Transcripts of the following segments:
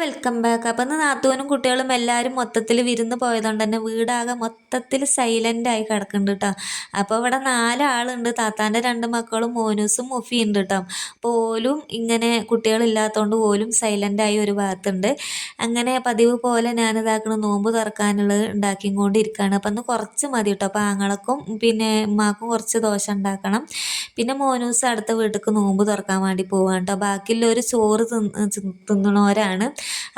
Welcome back. അപ്പം ഇന്ന് നാത്തൂനും കുട്ടികളും എല്ലാവരും മൊത്തത്തിൽ വിരുന്ന് പോയതുകൊണ്ട് തന്നെ വീടാകെ മൊത്തത്തിൽ സൈലൻ്റ് ആയി കിടക്കുന്നുണ്ട് കേട്ടോ. അപ്പോൾ ഇവിടെ 4 ആളുണ്ട്. താത്താൻ്റെ 2 മക്കളും മോനൂസും മുഫി ഉണ്ട് കേട്ടോ. അപ്പോൾ ഓലും ഇങ്ങനെ കുട്ടികളില്ലാത്തതുകൊണ്ട് ഓലും സൈലൻ്റ് ആയി ഒരു ഭാഗത്തുണ്ട്. അങ്ങനെ പതിവ് പോലെ ഞാനിതാക്കണ നോമ്പ് തുറക്കാനുള്ളത് ഉണ്ടാക്കിക്കൊണ്ടിരിക്കുകയാണ്. അപ്പം ഇന്ന് കുറച്ച് മതി കേട്ടോ. അപ്പോൾ ആങ്ങളക്കും പിന്നെ ഉമ്മാക്കും കുറച്ച് ദോശ ഉണ്ടാക്കണം. പിന്നെ മോനൂസ് അടുത്ത വീട്ടിലേക്ക് നോമ്പ് തുറക്കാൻ വേണ്ടി പോവാണ് കേട്ടോ. ബാക്കിയുള്ളവർ ചോറ് തിന്നണവരാണ്.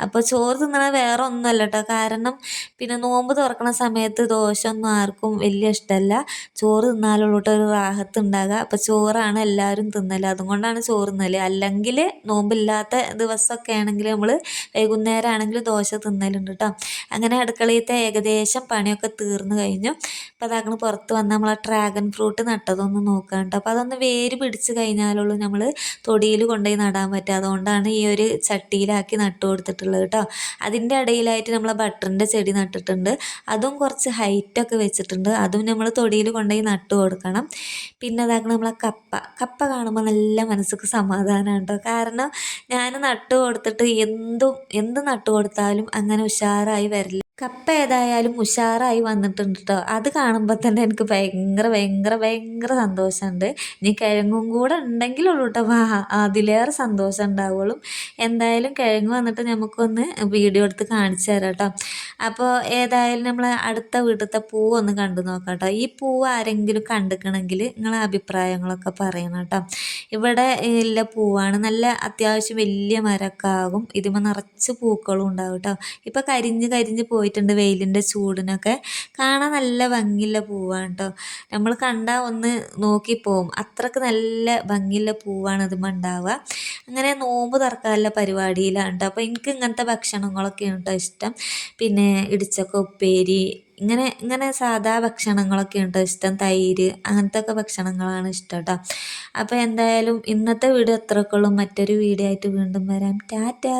അപ്പോൾ ചോറ് തിന്നണത് വേറെ ഒന്നുമല്ല കേട്ടോ. കാരണം പിന്നെ നോമ്പ് തുറക്കണ സമയത്ത് ദോശ ഒന്നും ആർക്കും വലിയ ഇഷ്ടമല്ല. ചോറ് തിന്നാലുള്ളൂ കേട്ടോ ഒരു റാഹത്ത് ഉണ്ടാകുക. അപ്പോൾ ചോറാണ് എല്ലാവരും തിന്നല്. അതുകൊണ്ടാണ് ചോറ് തിന്നല്. അല്ലെങ്കിൽ നോമ്പില്ലാത്ത ദിവസമൊക്കെ ആണെങ്കിൽ നമ്മൾ വൈകുന്നേരം ആണെങ്കിൽ ദോശ തിന്നലുണ്ട് കേട്ടോ. അങ്ങനെ അടുക്കളയിലത്തെ ഏകദേശം പണിയൊക്കെ തീർന്നു കഴിഞ്ഞു. അപ്പോൾ അതാക്കണം പുറത്ത് വന്ന് നമ്മളെ ഡ്രാഗൺ ഫ്രൂട്ട് നട്ടതൊന്ന് നോക്കാം കേട്ടോ. അപ്പോൾ അതൊന്ന് വേര് പിടിച്ച് കഴിഞ്ഞാലുള്ളൂ നമ്മൾ തൊടിയിൽ കൊണ്ടുപോയി നടാൻ പറ്റുക. അതുകൊണ്ടാണ് ഈ ഒരു ചട്ടിയിലാക്കി നട്ടു കൊടുത്തിട്ടുള്ളത് കേട്ടോ. അതിൻ്റെ ഇടയിലായിട്ട് നമ്മൾ ബട്ടറിൻ്റെ ചെടി നട്ടിട്ടുണ്ട്. അതും കുറച്ച് ഹൈറ്റൊക്കെ വെച്ചിട്ടുണ്ട്. അതും നമ്മൾ തൊടിയിൽ കൊണ്ടുപോയി നട്ടു കൊടുക്കണം. പിന്നെ അതാക്കണം നമ്മളെ കപ്പ കാണുമ്പോൾ നല്ല മനസ്സിക്ക് സമാധാനമാണ് കേട്ടോ. കാരണം ഞാൻ നട്ടു കൊടുത്തിട്ട് എന്ത് നട്ടു കൊടുത്താലും അങ്ങനെ ഉഷാറായി വരില്ല. കപ്പ ഏതായാലും ഉഷാറായി വന്നിട്ടുണ്ട് കേട്ടോ. അത് കാണുമ്പോൾ തന്നെ എനിക്ക് ഭയങ്കര ഭയങ്കര ഭയങ്കര സന്തോഷമുണ്ട്. ഇനി കിഴങ്ങും കൂടെ ഉണ്ടെങ്കിലുള്ളൂ കേട്ടോ അതിലേറെ സന്തോഷം ഉണ്ടാവുള്ളൂ. എന്തായാലും കിഴങ്ങ് വന്നിട്ട് നമുക്കൊന്ന് വീഡിയോ എടുത്ത് കാണിച്ചു തരാം കേട്ടോ. അപ്പോൾ ഏതായാലും നമ്മൾ അടുത്ത വീട്ടിലത്തെ പൂവൊന്ന് കണ്ടു നോക്കാം കേട്ടോ. ഈ പൂവ് ആരെങ്കിലും കണ്ടിക്കണമെങ്കിൽ നിങ്ങളെ അഭിപ്രായങ്ങളൊക്കെ പറയണം കേട്ടോ. ഇവിടെ ഉള്ള പൂവാണ്. നല്ല അത്യാവശ്യം വലിയ മരമൊക്കെ ആകും. ഇതിന്മേൽ നിറച്ച് പൂക്കളും ഉണ്ടാവും കേട്ടോ. ഇപ്പം കരിഞ്ഞ് പോയിട്ടുണ്ട് വെയിലിൻ്റെ ചൂടിനൊക്കെ. കാണാൻ നല്ല ഭംഗിയുള്ള പൂവാണ് കേട്ടോ. നമ്മൾ കണ്ടാൽ ഒന്ന് നോക്കിപ്പോവും. അത്രക്ക് നല്ല ഭംഗിയുള്ള പൂവാണ് ഇതിന്മേൽ ഉണ്ടാവുക. അങ്ങനെ നോമ്പ് തുറക്കാനുള്ള പരിപാടിയിലാണ് കേട്ടോ. അപ്പോൾ എനിക്ക് ഇങ്ങനത്തെ ഭക്ഷണങ്ങളൊക്കെയാണ് കേട്ടോ ഇഷ്ടം. പിന്നെ ഇടിച്ചക്ക ഉപ്പേരി ഇങ്ങനെ സാധാ ഭക്ഷണങ്ങളൊക്കെയാണ് കേട്ടോ ഇഷ്ടം. തൈര് അങ്ങനത്തെ ഒക്കെ ഭക്ഷണങ്ങളാണ് ഇഷ്ടം കേട്ടോ. അപ്പോൾ എന്തായാലും ഇന്നത്തെ വീഡിയോ അത്രയൊക്കെ ഉള്ളൂ. മറ്റൊരു വീഡിയോ ആയിട്ട് വീണ്ടും വരാം. ടാറ്റാ.